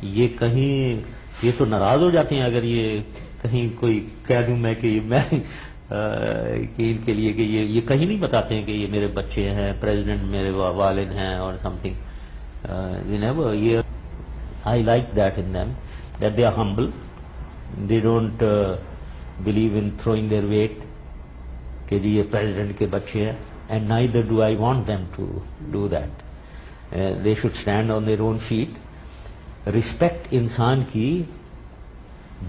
یہ کہیں یہ تو ناراض ہو جاتے ہیں اگر یہ کہیں کوئی کہہ دوں میں کہ میں کہ ان کے لیے کہ یہ کہیں نہیں بتاتے ہیں کہ یہ میرے بچے ہیں, پریزیڈنٹ میرے والد ہیں اور سم تھنگ. یہ I like that in them, that they are humble, they don't believe in throwing their weight کہ جی یہ پریزیڈنٹ کے بچے ہیں, and neither do I want them to do that. They should stand on their own feet. Respect انسان کی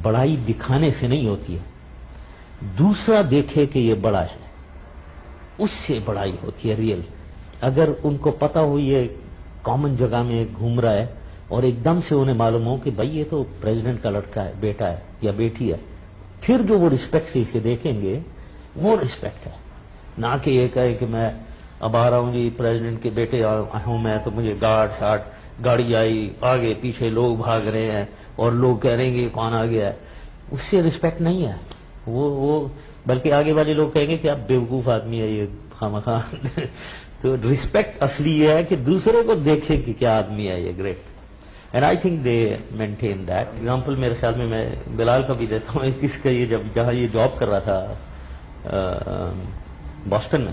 بڑائی دکھانے سے نہیں ہوتی ہے, دوسرا دیکھے کہ یہ بڑا ہے اس سے بڑائی ہوتی ہے ریئل. اگر ان کو پتا ہو یہ کامن جگہ میں گھوم رہا ہے اور ایک دم سے انہیں معلوم ہو کہ بھائی یہ تو پریزیڈنٹ کا لڑکا ہے, بیٹا ہے یا بیٹی ہے, پھر جو وہ رسپیکٹ سے اسے دیکھیں گے وہ رسپیکٹ ہے. نہ کہ یہ کہے کہ میں اب آ رہا ہوں جی پریزیڈنٹ کے بیٹے ہوں میں تو مجھے گاڑی آئی, آگے پیچھے لوگ بھاگ رہے ہیں اور لوگ کہہ رہے ہیں کہ کون آ گیا ہے, اس سے رسپیکٹ نہیں ہے. وہ بلکہ آگے والے لوگ کہیں گے کہ آپ بیوقوف آدمی ہے یہ خواہ. تو رسپیکٹ اصلی یہ ہے کہ دوسرے کو دیکھے کہ کیا آدمی ہے یہ great. And I think they maintain that. Example میرے خیال میں بلال کا بھی دیتا ہوں. کس کا یہ جہاں یہ جاب کر رہا تھا بoston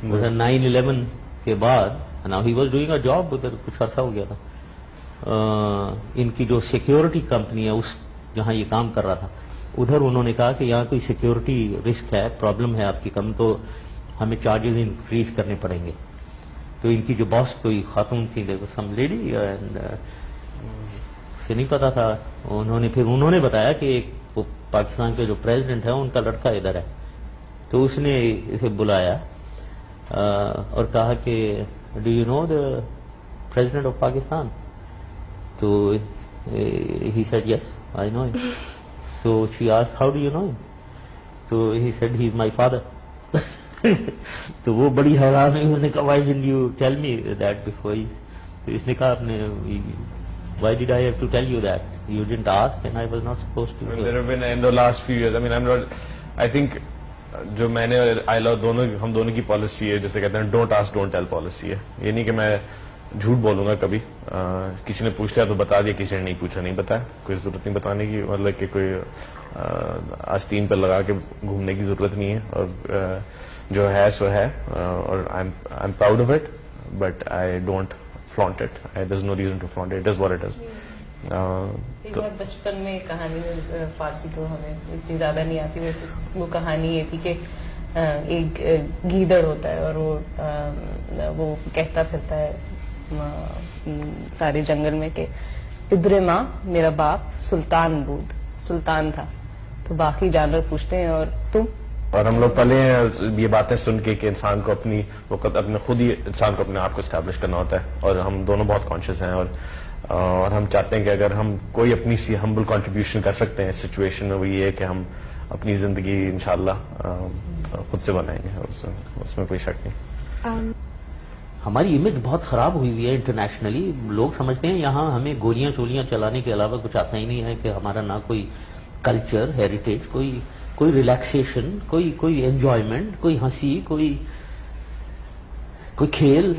میں 9/11 کے بعد, now he was doing a job ادھر کچھ عرصہ ہو گیا تھا. ان کی جو سیکیورٹی کمپنی ہے اس جہاں یہ کام کر رہا تھا ادھر انہوں نے کہا کہ یہاں کوئی سیکیورٹی رسک ہے, پرابلم ہے آپ کی کم, تو ہمیں چارجز انکریز کرنے پڑیں گے. تو ان کی جو باس کوئی خاتون تھی سم لیڈی, سے نہیں پتا تھا, انہوں نے بتایا کہ ایک پاکستان کے جو پریزیڈنٹ ہے ان کا لڑکا ادھر ہے. تو اس نے اسے بلایا اور کہا کہ do you know the president of Pakistan? تو he said yes I know him. So she asked how do you know him? تو he sad he is my father. تو وہ بڑی حیران ہوئی, انہوں نے کہا why didn't you tell me that before. تو اس نے کہا آپ نے why did I have to tell you that? You didn't ask and I was not supposed to. There have been in the last few years, I think جو میں نے ہم دونوں کی پالیسی ہے جیسے کہتے ہیں don't ask don't tell policy ہے. یہ نہیں کہ میں جھوٹ بولوں گا کبھی, کسی نے پوچھ لیا تو بتا دیا, کسی نے نہیں پوچھا نہیں بتایا. کوئی ضرورت نہیں بتانے کی, مطلب کہ کوئی آستین پر لگا کے گھومنے کی ضرورت نہیں ہے. اور جو ہے سو ہے, اور I am proud of it, but I don't flaunt it. There's no reason to flaunt it. It is what it is. ایک بار بچپن میں کہانی, فارسی تو ہمیں اتنی زیادہ نہیں آتی, وہ کہانی یہ تھی کہ ایک گیدڑ ہوتا ہے اور وہ کہتا پھرتا ہے سارے جنگل میں کہ ادھر ماں میرا باپ سلطان تھا. تو باقی جانور پوچھتے ہیں اور تم؟ اور ہم لوگ پلے ہیں یہ باتیں سن کے کہ انسان کو اپنی وقت اپنے خود ہی انسان کو اپنے آپ کو اسٹیبلش کرنا ہوتا ہے. اور ہم دونوں بہت کانشیس ہیں, اور ہم چاہتے ہیں کہ اگر ہم کوئی اپنی سی ہمبل کنٹریبیوشن کر سکتے ہیں اس سچویشن میں, وہ یہ ہے کہ ہم اپنی زندگی انشاءاللہ خود سے بنائیں گے. اس میں کوئی شک نہیں. ہماری امیج بہت خراب ہوئی ہوئی ہے انٹرنیشنلی. لوگ سمجھتے ہیں یہاں ہمیں گولیاں چولیاں چلانے کے علاوہ کچھ آتا ہی نہیں ہے, کہ ہمارا نہ کوئی کلچر ہیریٹیج, کوئی ریلیکسیشن, کوئی انجوائمنٹ, کوئی ہنسی, کوئی کھیل.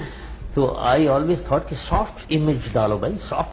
تو آئی آلویز تھاٹ کہ سافٹ امیج ڈالو بھائی, سافٹ